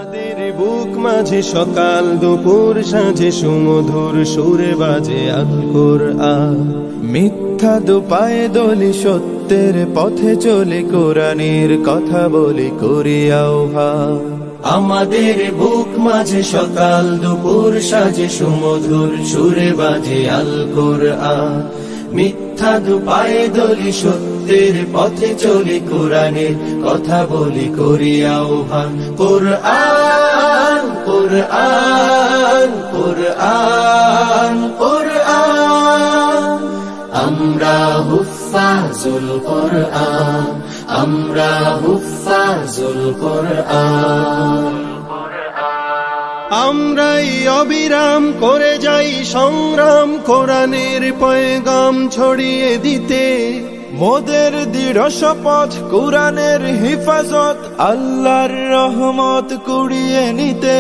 আমাদের বুক মাঝে সকাল দুপুর সাঁঝে সুমধুর সুরে বাজে আল কোরআন। মিথ্যা দুপায়ে দলি সত্যের পথে চলে কোরআনের কথা বলি করি আহ্বান। আমাদের বুক মাঝে সকাল দুপুর সাজে সুমধুর সুরে বাজে আল কোরআন। মিথ্যা দুপায়ে দলি সত্যের পথে চলি কোরআনের কথা বলি করি আহ্বান। কোরআন কোরআন কোরআন কোরআন, আমরা হুফাজুল কোরআন, আমরা হুফাজুল কোরআন। আমরাই অবিরাম করে যাই সংগ্রাম কোরআনের পয়গাম ছড়িয়ে দিতে। মোদের দৃঢ় শপথ কোরআনের হিফাজত আল্লাহর রহমত কুড়িয়ে নিতে।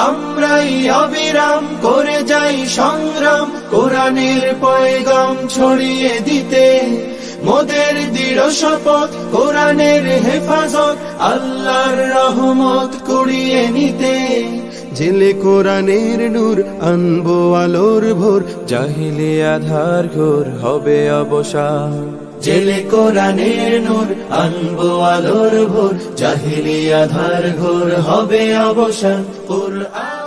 আমরাই অবিরাম করে যাই সংগ্রাম কোরআনের পয়গাম ছড়িয়ে দিতে। মোদের দৃঢ় শপথ কোরআনের হেফাজত আল্লাহর রহমত কুড়িয়ে নিতে। জেলে কোরআনের নূর আনবো আলোর ভোর, জাহিলি আধার ঘোর হবে অবসান। জেলে কোরআনের নূর আনবো আলোর ভোর, জাহিলি আধার ঘোর হবে অবসান। কোরআন।